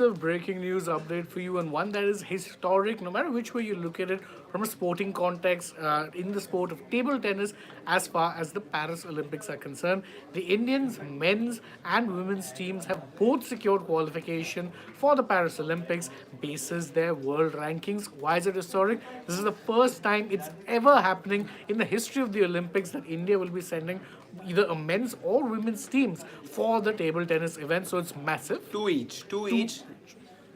A breaking news update for you, and one that is historic no matter which way you look at it from a sporting context in the sport of table tennis. As far as the Paris Olympics are concerned, the Indians men's and women's teams have both secured qualification for the Paris Olympics basis their world rankings. Why is it historic? This is the first time it's ever happening in the history of the Olympics that India will be sending either a men's or women's teams for the table tennis event. So it's massive. Two each.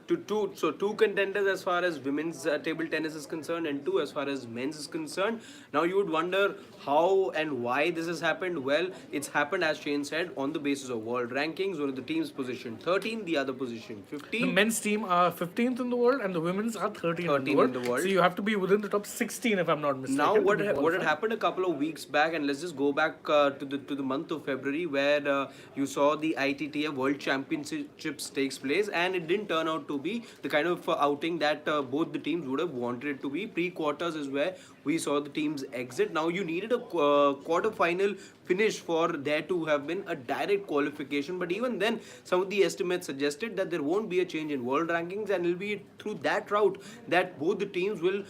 Two contenders as far as women's table tennis is concerned, and two as far as men's is concerned. Now you would wonder how and why this has happened. Well, it's happened, as Shane said, on the basis of world rankings. One of the teams positioned 13, the other position The 15. men's team are 15th in the world and the women's are 13th 13 in the world. So you have to be within the top 16 if I'm not mistaken. Now, to what be what had qualified. happened a couple of weeks back, and let's just go back to the month of February, where you saw the ITTF World Championships takes place, and it didn't turn out to be the kind of outing that both the teams would have wanted it to be. Pre-quarters is where we saw the teams exit. Now you needed a quarter-final finish for there to have been a direct qualification, but even then some of the estimates suggested that there won't be a change in world rankings, and it'll be through that route that both the teams will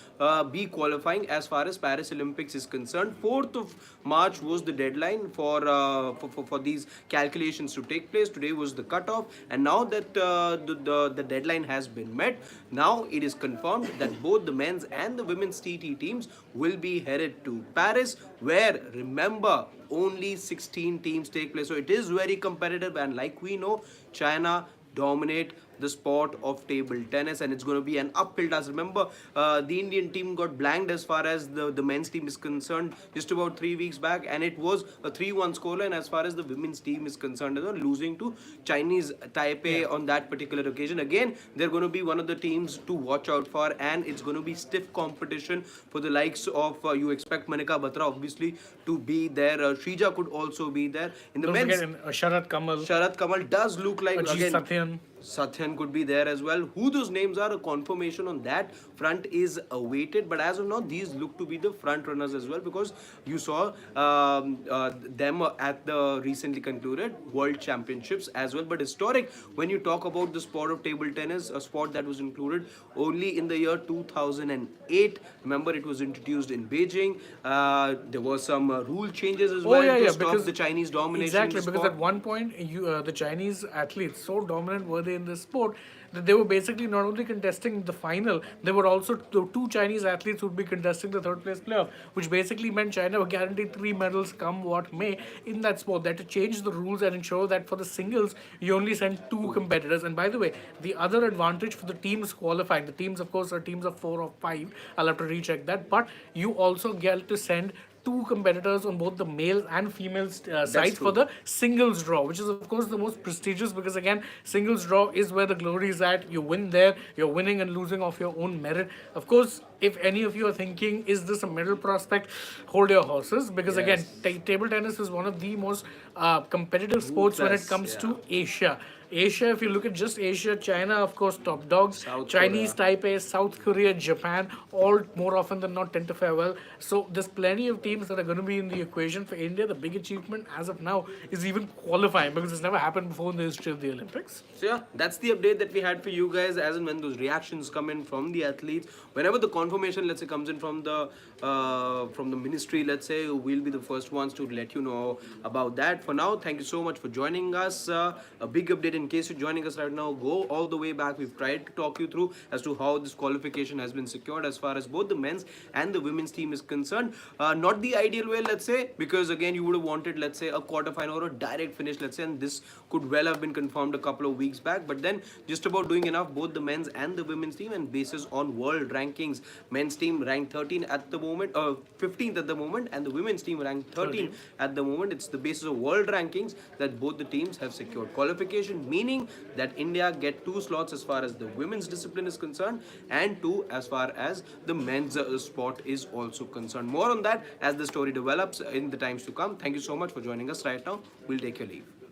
be qualifying as far as Paris Olympics is concerned. 4th of March was the deadline for these calculations to take place. Today was the cutoff, and now that the deadline has been met, now it is confirmed that both the men's and the women's TT teams will be headed to Paris, where, remember, only 16 teams take place. So it is very competitive, and like we know, China dominate the sport of table tennis, and it's going to be an uphill task. Remember, the Indian team got blanked as far as the men's team is concerned just about 3 weeks back, and it was a 3-1 scoreline as far as the women's team is concerned, losing to Chinese Taipei on that particular occasion. Again, they're going to be one of the teams to watch out for, and it's going to be stiff competition for the likes of you expect Manika Batra obviously to be there. Shrija could also be there in the Don't men's. forget Sharat Kamal, Sharat Kamal does look like Ajit again. Satyan. Satyan could be there as well. Who those names are, a confirmation on that front is awaited. But as of now, these look to be the front runners as well, because you saw them at the recently concluded World Championships as well. But historic, when you talk about the sport of table tennis, a sport that was included only in the year 2008. Remember, it was introduced in Beijing. There were some rule changes as well to stop the Chinese domination. Exactly, in the because sport. at one point, the Chinese athletes, so dominant were they in this sport, that they were basically not only contesting the final, they were also the two Chinese athletes would be contesting the third place playoff, which basically meant China were guaranteed 3 medals come what may in that sport. They had to change the rules and ensure that for the singles, you only send 2 competitors. And by the way, the other advantage for the teams qualifying, the teams, of course, are teams of 4 or 5. I'll have to recheck that. But you also get to send 2 competitors on both the male and female sides for the singles draw, which is of course the most prestigious, because again, singles draw is where the glory is at. You win there, you're winning and losing off your own merit. Of course, if any of you are thinking, is this a medal prospect, hold your horses, because again, table tennis is one of the most competitive sports when it comes to Asia. Asia, if you look at just Asia, China, of course, top dogs, South Chinese Taipei, South Korea, Japan, all more often than not tend to fare well. So there's plenty of teams that are going to be in the equation. For India, the big achievement as of now is even qualifying, because it's never happened before in the history of the Olympics. So yeah, that's the update that we had for you guys. As and when those reactions come in from the athletes, whenever the confirmation, let's say, comes in from the ministry, let's say, we'll be the first ones to let you know about that. For now, thank you so much for joining us. A big update, in case you're joining us right now, go all the way back. We've tried to talk you through as to how this qualification has been secured as far as both the men's and the women's team is concerned. Not the ideal way, let's say, because again, you would have wanted, let's say, a quarterfinal or a direct finish, let's say, and this could well have been confirmed a couple of weeks back. But then, just about doing enough, both the men's and the women's team, and basis on world rankings, men's team ranked 13 at the moment, 15th at the moment, and the women's team ranked 13 at the moment. It's the basis of world rankings that both the teams have secured qualification, meaning that India get 2 slots as far as the women's discipline is concerned, and 2 as far as the men's sport is also concerned. More on that as the story develops in the times to come. Thank you so much for joining us right now. We'll take your leave.